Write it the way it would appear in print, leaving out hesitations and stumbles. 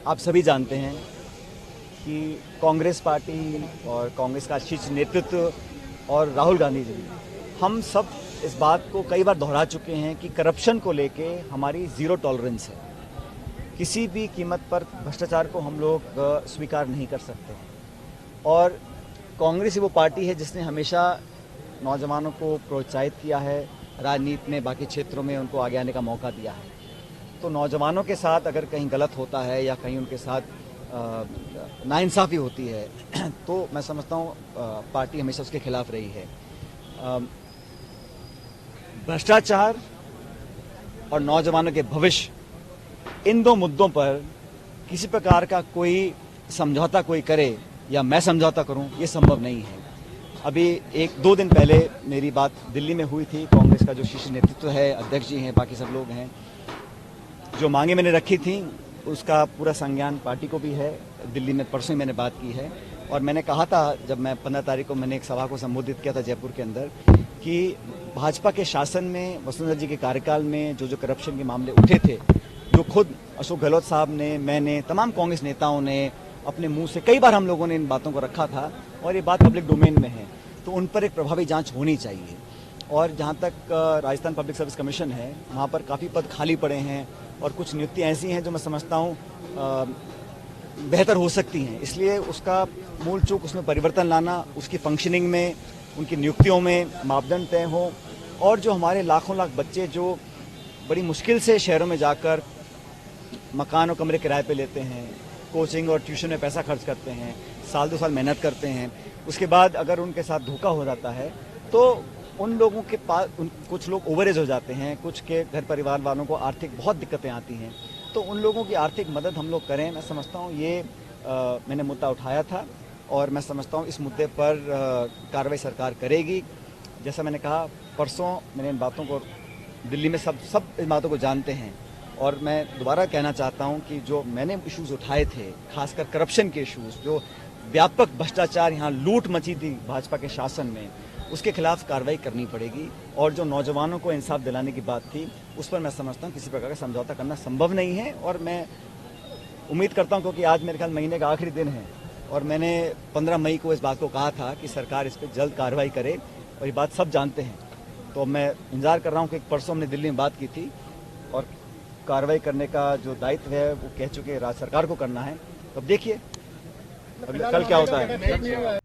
आप सभी जानते हैं कि कांग्रेस पार्टी और कांग्रेस का शीर्ष नेतृत्व और राहुल गांधी जी, हम सब इस बात को कई बार दोहरा चुके हैं कि करप्शन को लेके हमारी ज़ीरो टॉलरेंस है। किसी भी कीमत पर भ्रष्टाचार को हम लोग स्वीकार नहीं कर सकते। और कांग्रेस ही वो पार्टी है जिसने हमेशा नौजवानों को प्रोत्साहित किया है, राजनीति में बाकी क्षेत्रों में उनको आगे आने का मौका दिया है। तो नौजवानों के साथ अगर कहीं गलत होता है या कहीं उनके साथ नाइंसाफ़ी होती है तो मैं समझता हूँ पार्टी हमेशा उसके खिलाफ रही है। भ्रष्टाचार और नौजवानों के भविष्य, इन दो मुद्दों पर किसी प्रकार का कोई समझौता कोई करे या मैं समझौता करूं, ये संभव नहीं है। अभी 1-2 दिन पहले मेरी बात दिल्ली में हुई थी। कांग्रेस का जो शीर्ष नेतृत्व है, अध्यक्ष जी हैं, बाकी सब लोग हैं, जो मांगे मैंने रखी थी उसका पूरा संज्ञान पार्टी को भी है। दिल्ली में परसों ही मैंने बात की है और मैंने कहा था, जब मैं 15 तारीख को मैंने एक सभा को संबोधित किया था जयपुर के अंदर, कि भाजपा के शासन में, वसुंधरा जी के कार्यकाल में जो करप्शन के मामले उठे थे, जो खुद अशोक गहलोत साहब ने, मैंने, तमाम कांग्रेस नेताओं ने अपने मुंह से कई बार हम लोगों ने इन बातों को रखा था और ये बात पब्लिक डोमेन में है, तो उन पर एक प्रभावी जांच होनी चाहिए। और जहाँ तक राजस्थान पब्लिक सर्विस कमीशन है, वहाँ पर काफ़ी पद खाली पड़े हैं और कुछ नियुक्तियाँ ऐसी हैं जो मैं समझता हूँ बेहतर हो सकती हैं। इसलिए उसका मूल चूक उसमें परिवर्तन लाना, उसकी फंक्शनिंग में, उनकी नियुक्तियों में मापदंड तय हो। और जो हमारे लाखों लाख बच्चे जो बड़ी मुश्किल से शहरों में जाकर मकान और कमरे किराए पे लेते हैं, कोचिंग और ट्यूशन में पैसा खर्च करते हैं, साल 2 साल मेहनत करते हैं, उसके बाद अगर उनके साथ धोखा हो जाता है तो उन लोगों के पास कुछ लोग ओवरेज हो जाते हैं, कुछ के घर परिवार वालों को आर्थिक बहुत दिक्कतें आती हैं, तो उन लोगों की आर्थिक मदद हम लोग करें। मैं समझता हूँ ये मैंने मुद्दा उठाया था और मैं समझता हूँ इस मुद्दे पर कार्रवाई सरकार करेगी। जैसा मैंने कहा, परसों मैंने इन बातों को दिल्ली में सब इन बातों को जानते हैं और मैं दोबारा कहना चाहता हूं कि जो मैंने इश्यूज उठाए थे, खासकर करप्शन के इश्यूज, जो व्यापक भ्रष्टाचार, यहाँ लूट मची थी भाजपा के शासन में, उसके खिलाफ कार्रवाई करनी पड़ेगी। और जो नौजवानों को इंसाफ दिलाने की बात थी, उस पर मैं समझता हूँ किसी प्रकार का समझौता करना संभव नहीं है। और मैं उम्मीद करता हूँ, क्योंकि आज मेरे ख्याल महीने का आखिरी दिन है और मैंने 15 मई को इस बात को कहा था कि सरकार इस पर जल्द कार्रवाई करे और ये बात सब जानते हैं। तो मैं इंतजार कर रहा हूँ कि परसों हमने दिल्ली में बात की थी और कार्रवाई करने का जो दायित्व है वो कह चुके राज्य सरकार को करना है। तो अब देखिए कल क्या होता है।